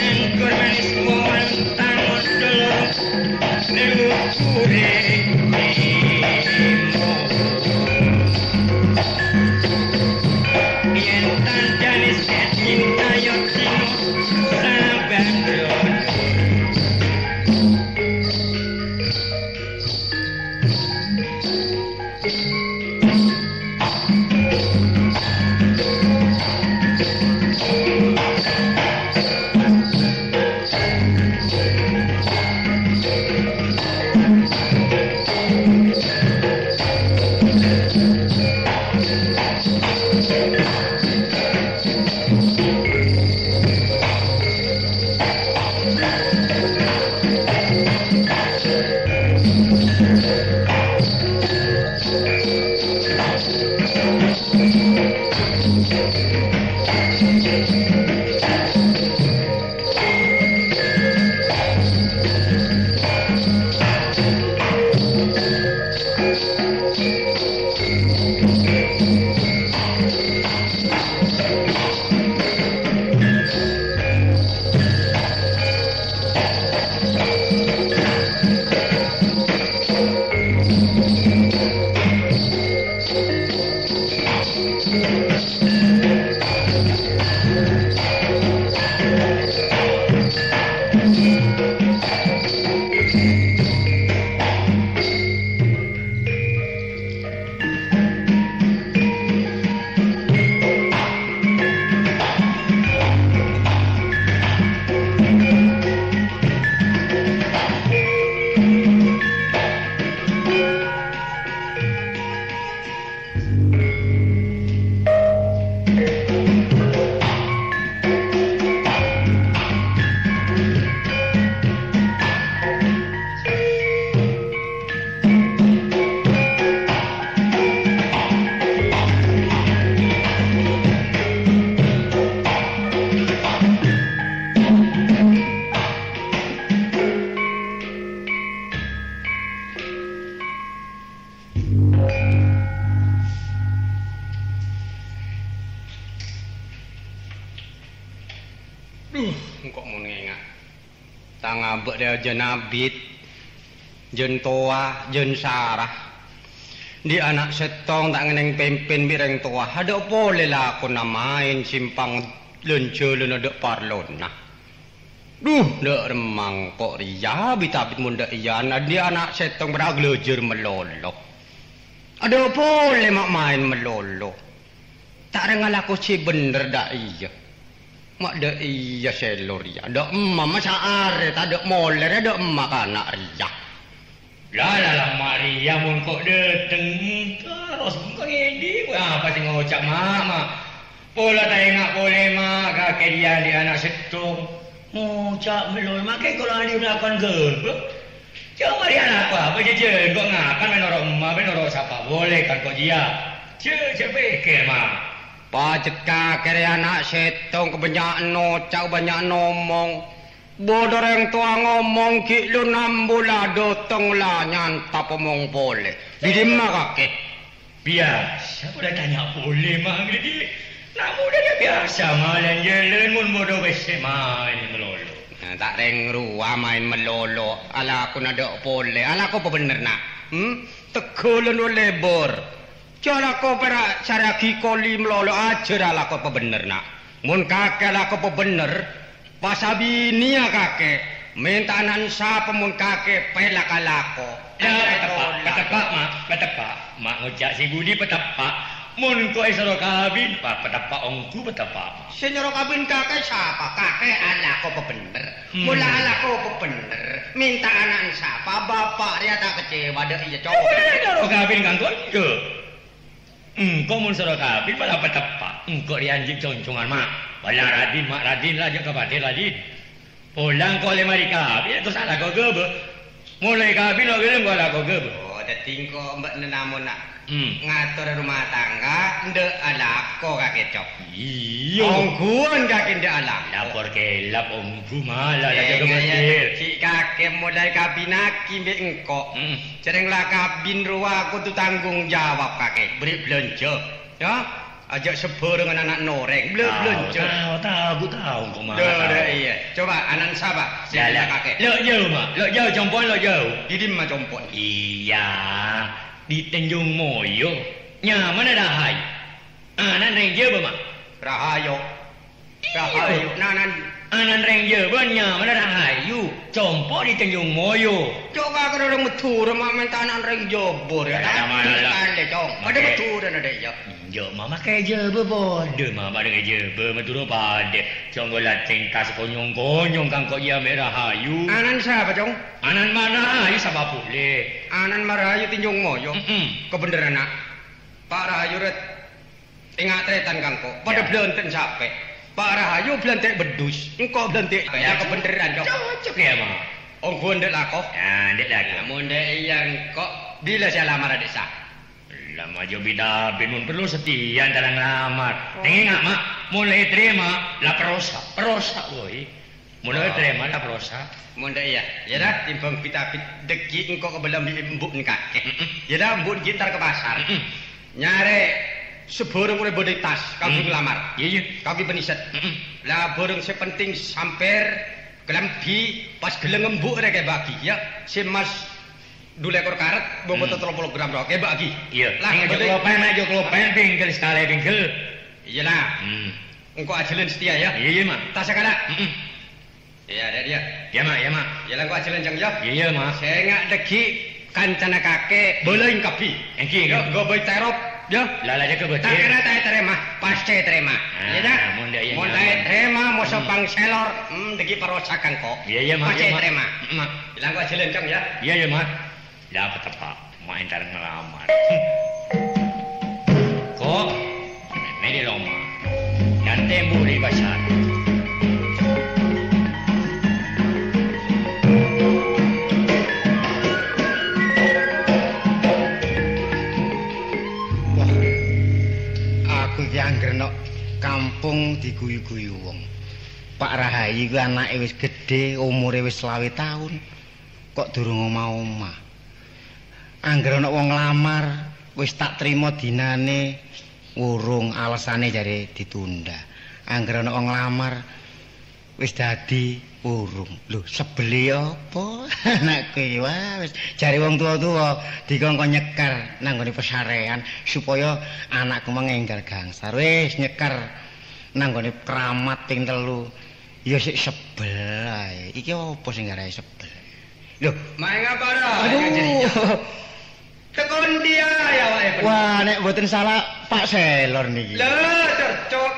Engkor manis mohon tangon Kok mau ngengak tangabek dia jenabit jen toa jen sarah di anak setong tak ngeneng pempin bireng toa ada boleh lah aku namain simpang lencelen ada parlona dak remang kok ria bitabit munda iya di anak setong beraglejer melolo ada boleh mak main melolo tak rengal aku si bener dak iya mak da iya selor ya da emma masa are tak ada moler da emma kana ria lah Maria mun kok dateng terus kok ini apa sih ngocak mama pola tak boleh mak kakek dia di anak setung ngocak melol makai kalau dia melakukan gerbek coba dia apa je kok ngakan menurut emma menurut siapa boleh kan kok dia pikir mak pacet kakek anak setong kebanyakan nocak banyak ngomong bodoh yang tua ngomong ki lu nambula dotong lah nyantap omong boleh di mana kakek biasa udah tanya boleh mah jadi namun udah biasa malah jalan mun bodoh besi main melolo tak reng ruah main melolo ala aku nada boleh ala aku apa bener nak tegulan oleh bor cara kau perak cara kikoli melolo aja lah kau apa bener nak mun kakek lah kau apa bener pasabi ni ya kakek minta nansa pemun kakek pelak alako petepak mak ngejak si Budi petepak mun kau esok kabin petepak ongku petepak senyoro kabin kakek siapa kakek alako apa bener mula alako apa bener minta anak siapa bapak dia tak kecewa dah iya cowok senyoro kabin kan kau engkau mun soro kabin pada petepak engkau dianjing concongan mak bala Radin mak Radin lah jangan kabatir Radin pulang kau le mari kabin terus ala kau gebe mulai kabin lo gelem kau ala kau gebe oh ada tingko mbak nenamun nak ngatur rumah tangga nde ala kau kakek cok iyo ongguan kakek nde ala lapor kelap onggu malah lah jaga betul si kakek mulai kabin aki mbak engkau cerenglah kabin ruah aku tu tanggung jawab kakek beri belanja ya ajak sebor dengan anak noreng belanja tahu kau mana iya coba anak sahabat siapa kakek lo jauh compon lo jauh di dimana compon iya di Tanjung Moyo nyaman ada hai anan ranger ba rahayu nanan anan ranger ba nyaman ada hayu compo di Tanjung Moyo coba kalau orang metur mak minta anan ranger bor ya ada cong ada metur ada ya yo mama kayak jebe bodoh mama dengan jebe metur pada cong golat tingkas konyong kang kok ia merah hayu anan siapa cong anan mana hayu sama boleh anan marahayu Tanjung Moyo kebenaran nak Pak Rahayu ret ingat retan kang kok pada belenten sampai Pak Rahayu belentek bedus engkau belentek ya kebenaran cong cocok ya mah ongguan dek lakoh ya dek lagi namun dek yang kok bila saya lamar adik sah lama jo bida binun perlu setia dalam lamar ingat mak mulai terima la prosa woi mulai terima la prosa munda iya ya dah timbang kita deki engkau ke belum diimbuk kakek ya dah mbuk gitar ke pasar nyare seborong mulai bodai tas kau ngelamar iya kau peniset lah borong sepenting samper kelambi pas geleng embuk rek bagi ya si mas 2 ekor karet bobot 30 gram roke bagi iya lah aja klopen bingkel sekali bingkel iyalah engkau ajalin setia ya iya mak tas kada Iya, ada dia. Ya, Mak, ya, Mak. Ya lah gua jelenjang ya. Iya, Mak. Saya ngak deki kancana kakek belain kapi. Engki, Ya, gua bayi terop. Ya. Lala dia ke betul. Tak kena tak terima, pasti terima. Ya dah. Mau tak terima, mau sepang selor, deki perosakan kok. Iya, Mak. Pasti terima. Mak. Bilang gua jelenjang ya. Iya, Mak. Dapat apa? Mak entar ngelamar. Kok? Medi loma. Dan temu di pasar. Angger kampung diguyu-guyu wong. Pak Rahayu ku anake wis gedhe, umure wis 20 taun. Kok durung omah-omah. Angger ana wong nglamar, wis tak trima dinane urung, alesane jare ditunda. Angger ana wong nglamar wis dadi urung. Lho, sebeli apa? Anakku iki wah wis jare wong tuwa-tuwa dikongkon nyekar nang nggone pesarean supaya anakku mengenggal gangsar. Wis nyekar nang nggone kramat ping 3. Ya sik sebel ae. Iki apa sing garae sebel? Lho, Main apa dah? aduh. Tekon dia ya wae. Wah, nek mboten salah Pak Selor niki. Lah, cocok.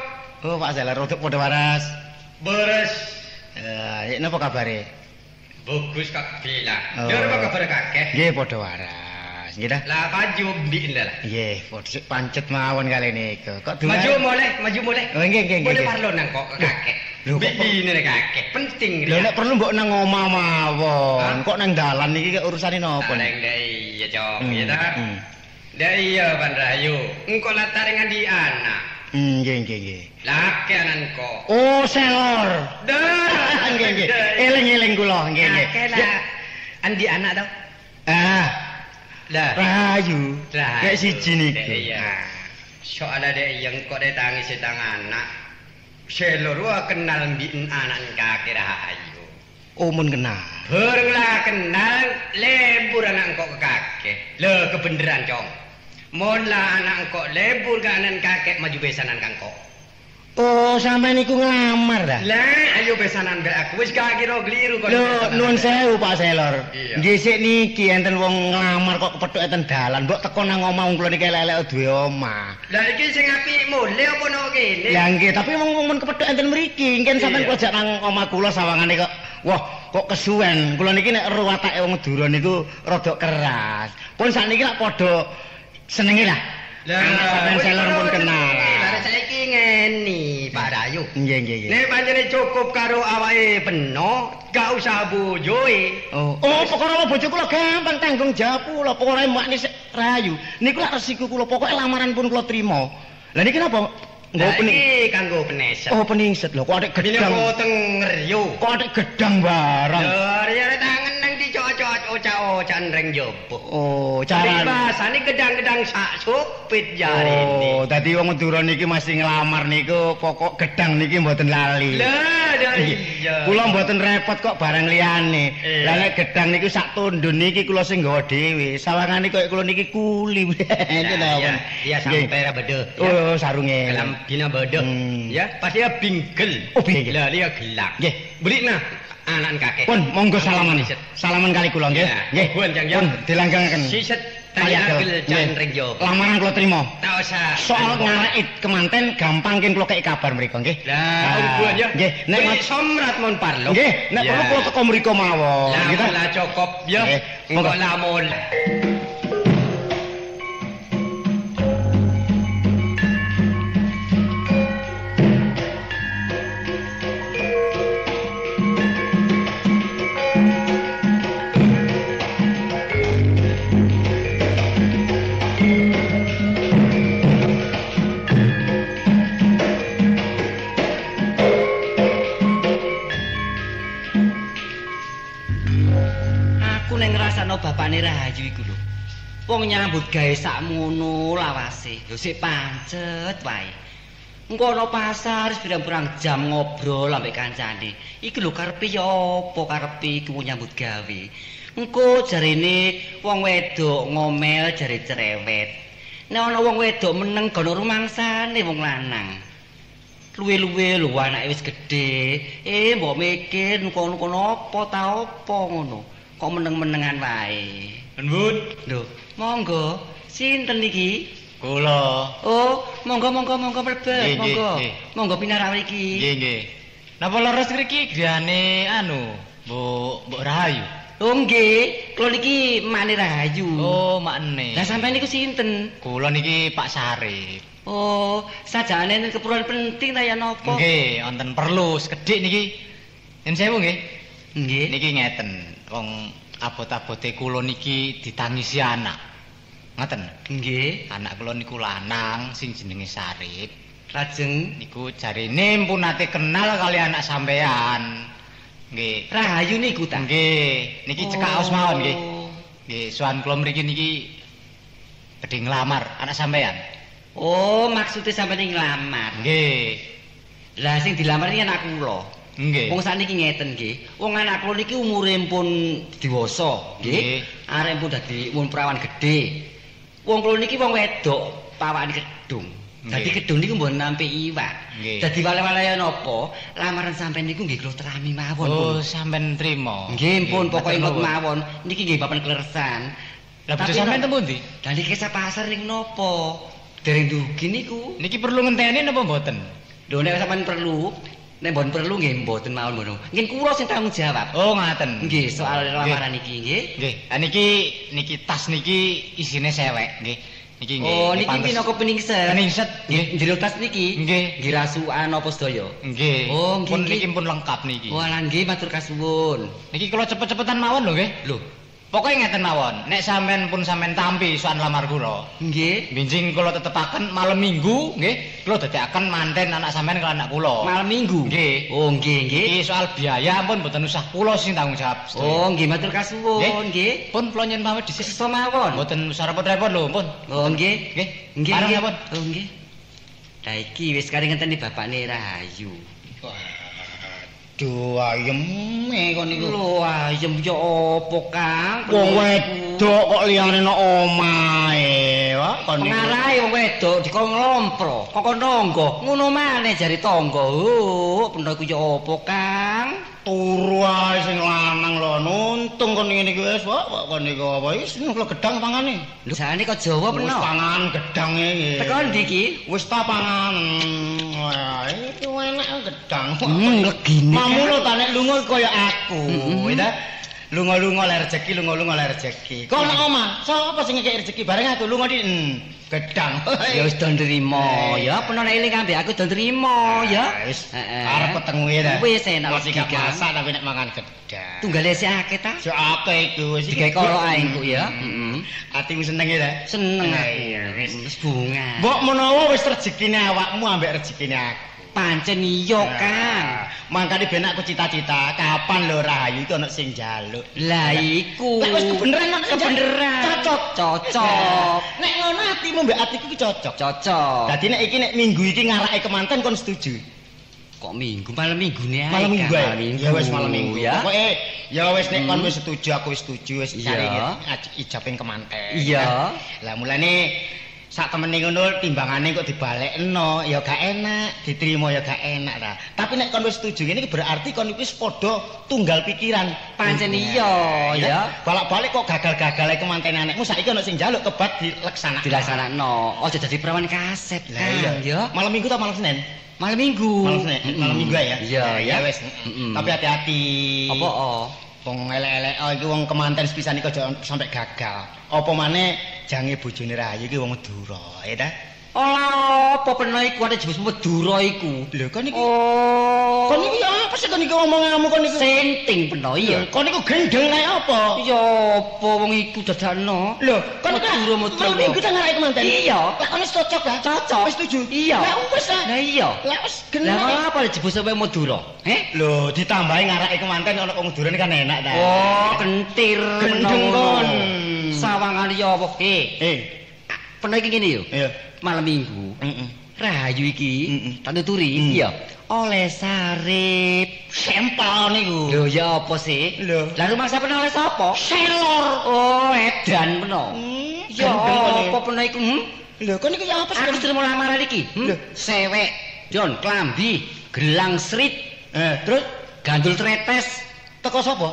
Oh, Pak Selor rodok padha waras. Beres. Ya, napa kabare? Bagus kak bila. Oh. Dia apa kabar kakek? Nggih padha waras. Nggih dah. Lah baju mbik lah. Nggih, padha sik pancet mawon kali niku. Kok Maju boleh, maju boleh. Oh, nggih, nggih, Boleh nggih. parlo nang kok kakek. Lho, kok- Mbik ini kakek penting. Lho nek perlu mbok nang omah mawon. Kok nang dalan niki urusane napa? Paling dai ya cok, ya dah. Hmm. Dai ya Pan Rahayu. Engko lataringan di anak. Nggih, nggih, nggih. Laki anak kok. Oh, Selor. Dah. Nggih, nggih. Eling-eling kula, nggih, nggih. Kakek lah. Andi anak tau. Ah, Dah. Rahayu. Rahayu. Kayak siji niku. Iya. Soalnya dia yang kok dia tangis setang anak. Seluruh kenal mbien anak kakek Rahayu. Oh, mun kenal. Berlah kenal lebur anak kok ke kakek. Le kebeneran cong. Mon lah anak kok lebur ke anak kakek maju besanan kangkok. Oh, sampean niku nglamar dah. Lah ayo besanan be aku wis gak kira keliru kok. Lho, nuwun sewu Pak Selor. Iya. Nggih sik niki enten wong nglamar kok kepethuk enten dalan. Mbok teko nang omah wong kula niki elek-elek duwe omah. Lah iki sing apik mule apa no kene? Ya nggih, tapi wong mun kepethuk enten mriki, ngen sampean Iya. kok jak nang omah kula sawangane kok. Wah, kok kesuwen. Kula niki nek ero watake wong Madura niku rada keras. Pun sakniki lak padha senenge lah. Anak sampean Selor pun kenal. Lah saiki ngeni Pak Rahayu. Nggih, nggih, nggih. Nek pancene cukup karo awake peno, gak usah bojoe. Oh, perkara bojo kula gampang tanggung jawab kula. Pokoke makne sik Rahayu. Niku lak resiko kula, pokoke lamaran pun kula trima. Lah niki napa? Nggo Lah pening. iki kanggo peneset. Oh, peningset lho. Kok adek Ini gedang. kok ngeriyo. Kok adek gedang barang. Ya tangan nang dicocok ocak-ocakan reng jopo. Oh, Cara cara. bahasane gedang-gedang sak supit jarine. Oh, dadi wong Madura niki mesti nglamar niku pokok gedang niki mboten lali. Lah iya. Kula mboten repot kok barang liyane. Iya. Lah nek gedang niku sak tundun niki kula sing nggawa dhewe. Sawangane koyo kula niki kuli. Enten apa? Ya sampai ra bedo. Oh, sarunge. Kelam dina bedo. Ya, pasti dia bingkel. Oh, bingkel. Lah dia gelak. Nggih. Beli nah anak kakek. Pun monggo salaman. Salaman kali kula nggih. Ya, Nggih. pun Jang ya. Pun dilanggangaken. Siset Kali tayagel agel. jan Nggih. reng jopo. Lamaran kula trima. Tak usah. Soal ngarek kemanten gampang kin kula kei kabar mriku nggih. Lah, hubungan ya. Nggih, nek Beli somrat mon parlo. nggih, nek Ya. perlu kula teko mriku mawon. Lah lah cukup ya. Nggih, Engko monggo. lamun. Aku nek ngrasakno bapane Rahayu iku lho. Wong nyambut gawe sakmono lawase, yo sik pancet wae. Engko ana pasar pirang-pirang jam ngobrol ambek kancane. Iki lho karepe ya apa karepe iku nyambut gawe. Engko jarene wong wedok ngomel jare cerewet. Nek ana wong wedok meneng gono rumangsane wong lanang. luwe-luwe lho anake wis gedhe. Mbok mikir kono-kono apa ta apa ngono. Kok meneng-menengan wae. Nbut. Lho, monggo. Sinten iki? Kula. Oh, monggo mlebet, Nggih, monggo. nggih. Monggo pinarak mriki. Nggih, nggih. Napa leres mriki griyane Mbok Rahayu? Oh nggih, kula niki Makne Rahayu. Oh, makne. Lah sampean niku sinten? Kula niki Pak Sarip. Oh, sajane enten keperluan penting ta ya napa? Nggih, wonten perlu sekedhik niki. Yen sewu nggih. Nggih. Niki ngeten, wong abot-abote kula niki ditangisi anak. Ngoten. Nggih. Anak kula niku lanang sing jenenge Sarip. Lajeng Niku jarine pun nate kenal kali anak sampean. Nggih. Rahayu niku ta? Nggih, niki cekak mawon nggih. Nggih, sowan kula mriki niki badhe nglamar anak sampean. Oh, maksudnya sampean nglamar. Nggih. Lah sing dilamar iki anak kula. Nggih. Wong sakniki ngeten nggih. Wong anak kula niki umure pun dewasa, nggih. Arep pun dadi wong perawan gedhe. Wong kula niki wong wedok, pawake gedung. Dadi gedung niku mboten nampi iwak. Dadi wale-wale napa? Lamaran sampean niku nggih kula terami mawon. Oh, sampean trima. Nggih, pun pokoke ngot mawon. Niki nggih papan kleresan. Lah bojo sampean temu ndi? Lah niki pasar niku napa? Dereng dugi niku. Niki perlu ngenteni napa mboten? Lho nek sampean perlu, nek mboten perlu nggih mboten mawon mboten. Nggih kula sing tanggung jawab. Oh, ngaten. Nggih, soal lamaran niki nggih. Nggih. Lah niki tas niki isine sewek nggih. Niki nggih. Oh, niki pinaka peningset. Peningset nggih. Jero tas niki. Nggih. Nggih rasukan apa sedaya? Nggih. Oh, nggih. Pun niki pun lengkap niki. Walah nggih matur kasuwun. Niki kula cepet-cepetan mawon lho nggih. Lho, Pokoke ngeten mawon, nek sampean pun sampean tampi soal lamar kula. nggih. Binjing kula tetepaken malam Minggu nggih, kula dadekaken manten anak sampean kalian anak kula. Malam Minggu. Nggih. Oh, nggih, nggih. Iki soal biaya pun mboten usah kula sing tanggung jawab. Oh, nggih matur kasuwun, nggih. Pun kula nyuwun pamit dhisik. Sesa mawon. Mboten usah repot-repot lho, pun. Oh, nggih. Nggih. Nggih. Parang nggih. napa? Oh, nggih. Lah iki wis kari ngenteni bapakne Rahayu. Waduh, ayeme kon niku. Lho, ayem ya apa, Kang? Wong wedok kok liyane nang omahe, wae kon niku. Ngarahi wong wedok dikon nglompro, kok nonggo. Ngono maneh jari tangga. Oh, bener ku ya apa, Kang? Turu ae sing lanang lho, nuntung kon ngene iki wis, wae kon niku apa wis kula gedang pangane. Lho, jane kok Jawa Wis peno. pangan gedange iki. Teko ndi iki? Wis ta pangan. Wah, iki enak gedang. Legine. Mamulo ta nek lunga kaya aku, Mm-mm. ya. Lunga-lunga le rezeki, lunga-lunga le rezeki. Kok nang omah, sapa sing ngekek rezeki bareng aku lunga di gedang. Ya wis do nrimo, ya peno nek eling ambek aku do nrimo, ya. Wis Heeh. arep ketemu ya. Wis enak Masih lagi, gak Kang. masak tapi nek mangan gedang. Tunggale sik akeh ta? Si akeh iku wis Digawe karo ae engko ya. Heeh. Atimu seneng ya. Seneng aku. Iya, wis. Wis bunga. Mbok menawa wis rezekine awakmu ambek rezekine aku. Pancen iya, Kang. Mangkane ben aku cita-cita kapan lho Rahayu iki ana sing njaluk. Lah iku. Lah wis kebeneran ana sing njaluk. Kebeneran. Cocok. Cocok. Nek ngono atimu mbek atiku iki cocok. Cocok. Dadi nek iki nek minggu iki ngarake kemanten kon setuju. Kok minggu malam minggune ae. Malam minggu Kang, ae. Ya wis malam minggu ya. Pokoke ya wis nek kon wis setuju aku wis setuju wis Iya. cari ijabing kemanten. Iya. Lah mulane sak temene ngono timbangane kok dibalekno ya gak enak, diterima ya gak enak ta. Tapi nek kon wis setuju ngene iki berarti kon wis padha tunggal pikiran. Pancen iya ya. Balak-balik kok gagal-gagale kemanten anakmu saiki ana sing njaluk kebat dilaksanakno. Dilaksanakno. Aja dadi perawan kaset, Lah Kang, iya. ya. Malam Minggu ta malam Senin? Malam Minggu. Malam Senin, malam Minggu ya. Iya, ya. wis. Mm-mm. Tapi hati-hati. Apa oh? Wong elek-elek iki wong kemanten sepisan iki aja sampe gagal. Apa maneh jange bojone Rahayu iki wong Madura, ya ta? Olah apa peno iku ada jebus Madura iku. Lho kon iki Oh. kon iki apa sih kon iki ngomong-ngomong kon iki? senting peno iya. Kon iku gendeng nek apa? Ya apa wong iku dadakno? Lho, kon Madura. malam Minggu ta ngarep kemanten? Iya. Lah kon wis cocok ta? Cocok. Wis setuju? Iya. Lah wis lah. Lah iya. Lah wis Lah genah. malah apa jebus sampe Madura? Lho, ditambahi ngarake kemanten ana wong Madura kan enak ta. Oh, kentir Gendeng kon. Sawangan ya apa? Peno iki ngene yo. Iya. Malam Minggu. Heeh. Rahayu iki tak tuturi Mm. iya oleh Sarip. Sampel niku. Lho ya apa sih? Lho. Lah rumah sapa oleh sapa? Selor. Oh, edan peno. Ya Gendeng kon apa peno iku? Lho, kon iki ya apa sih? Aku sudah mau lamaran iki. Lho. Sewek. Dion klambi, gelang srit, Terus gandul tretes. teko sapa?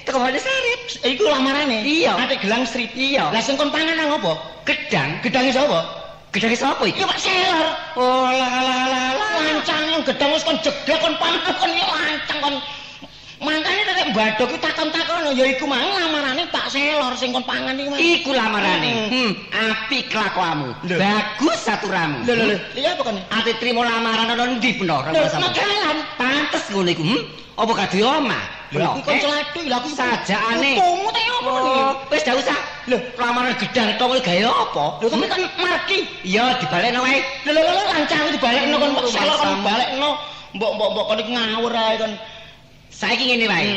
Teko Wali Sarip. Iku lamarane. Iya. Ate gelang street. Iya. Lah sing kon pangan nang apa? Gedang. Gedange sapa? Gedang sapa iki? Ya Pak Selor. Oh lah. Lancang yang gedang wis kon jeglek kon pangan kon ya lancang kon. Mangkane nek mbadok ki takon-takon ya iku mang lamarane Pak Selor sing kon pangan iki mang. Iku lamarane. Apik kelakuanmu. Bagus aturamu. Lho. Iya apa kene? Ate trimo lamaran ana ndi peno? Nagalan. Pantes ngono iku. Apa kadhe omah? Lha aku kon celathu lha aku sajakane. Tumu ta apa kene? Wis gak usah. Lho, lamaran gedang tok gawe apa? Lho tapi kan marki. Iya, dibalekno wae. Lho lancang dibalekno kon Pak Selor kon balekno. Mbok kon iki ngawur ae kon. Saiki ngene wae.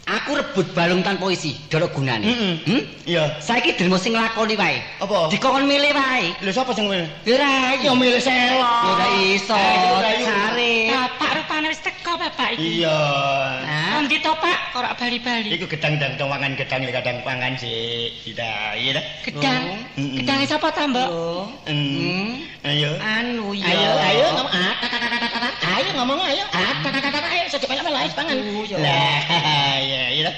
Aku rebut balung tanpa isi, dolo gunane. Iya. Saiki dermo sing nglakoni wae. Apa? Dikon milih wae. Lho sapa sing milih? Ya ora Ya milih Selor. Ya ora iso. Cari. Bapak rupane wis teko bapak iki. Iya. Nah, ndi to Pak? Kok ora bali-bali? Iku gedang-gedang wangan gedang lek kadang pangan sih. Kita iya dah. Gedang. Gedange sapa ta, Mbok? Ayo. Anu ya. Ayo ngomong. Ayo ngomong ayo. Ayo sedep lain pangan. Lah iya dah.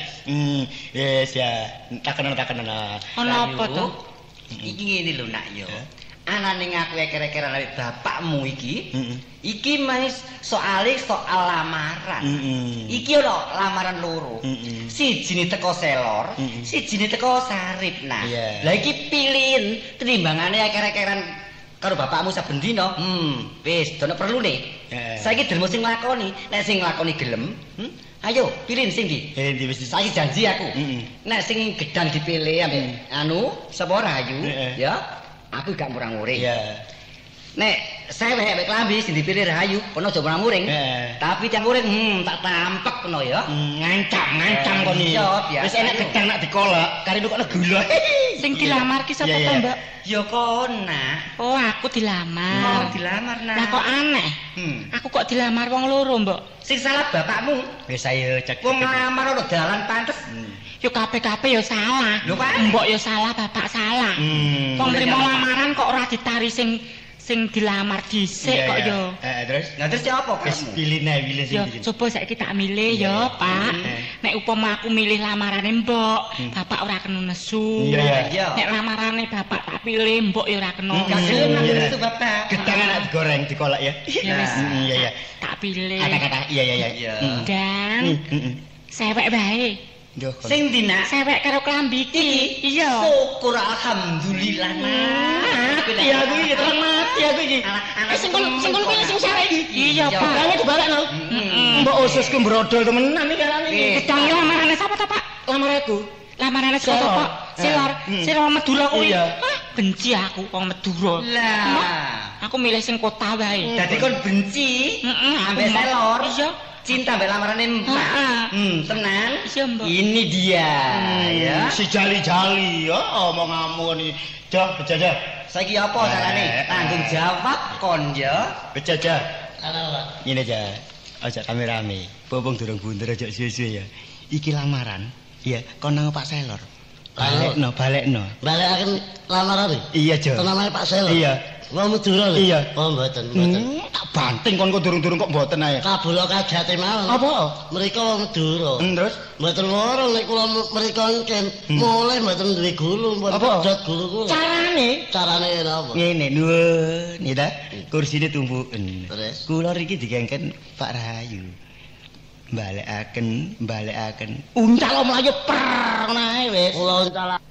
Yes ya. Takenan. Ono apa to? Iki ngene lho nak yo. Anane ngaku kira-kira lek bapakmu iki. Iki mas soal lamaran. Iki ono lamaran loro. Sijine teko Selor, sijine teko Sarip. Nah, lah iki pilihin timbangane kira-kira karo bapakmu saben dina. Wis dono perlune. Saiki dermo sing nglakoni, nek sing nglakoni gelem, ayo pilih sing ndi? Endi wis Saiki janji aku. Nek sing gedang dipilih ambek anu sapa Rahayu, ya. Aku gak murang-muring. Iya. Nek sewek mek klambi sing dipilih Rahayu, kono aja murang-muring. Tapi tiang muring tak tampek kono ya. Ngancam kon iki. Wis enak gedang nak dikolak, kari kok gula. Sing dilamar ki sapa to, Mbak? Ya kona. Oh, aku dilamar. Dilamar nah. Lah kok aneh? Aku kok dilamar wong loro, Mbok? Sing salah bapakmu. Wis ayo cek. Wong nglamar ono dalan pantes. Yo kabeh-kabeh yo salah. Lho, Pak? Mbok yo salah, bapak salah. Wong nrimo lamaran kok ora ditari sing dilamar dhisik kok yo. Terus? Lah terus apa Wis kamu? pilih sing Yo coba saiki tak milih yo, Pak. Nek upama aku milih lamarane Mbok, bapak ora kena nesu. Iya. Nek lamarane bapak tak pilih Mbok yo ora kena. Gak gelem itu bapak. Gedang anak digoreng dikolak ya. Ya wis. Iya. Tak pilih. Kata-kata iya. Dan sewek bae. Sing ndi nak? Sewek karo klambi iki. Iya. Syukur alhamdulillah nak. Iya aku iki terang mati aku iki. Sing kon pilih sing sewek iki. Iya, Pak. Gedangnya dibalekno. Mbok ususku mbrodol temenan iki karane iki. Gedang lamarane sapa to, Pak? Lamarku. Lamarane sapa, Pak? Selor Madura kuwi. Iya. Benci aku wong Madura. Lah, aku milih sing kota wae. dadi kon benci ambek Selor. Iya. Cinta ambek lamarane Mbak. Tenan. Iya, Mbak. Ini dia ya. Si jali-jali ya omong-omong iki. Dah bejajah. Saiki apa carane? Tanggung jawab kon ya. Bejajah. Ngene aja. Aja rame-rame. Bobong durung bunder aja suwe-suwe ya. Iki lamaran. Iya, kon nang Pak Selor. Balekno. Balekaken lamarane? Iya, Jo. Namanya Pak Selor. Iya. Wong Madura lho. Iya. Oh, mboten. Tak banting kon kok durung-durung kok mboten ae. Kabula kajate mawon. Apa? Mrika wong Madura. Terus? Mboten loro nek kula mrika ngken. Mulai mboten duwe gulu, mboten pedhot gulu kula. Carane napa? Ngene nuwun, ya ta. Kursine tumpuken. Terus? Kula iki digengken Pak Rahayu. Balekaken. Uncal mlayu per nae wis. Kula uncal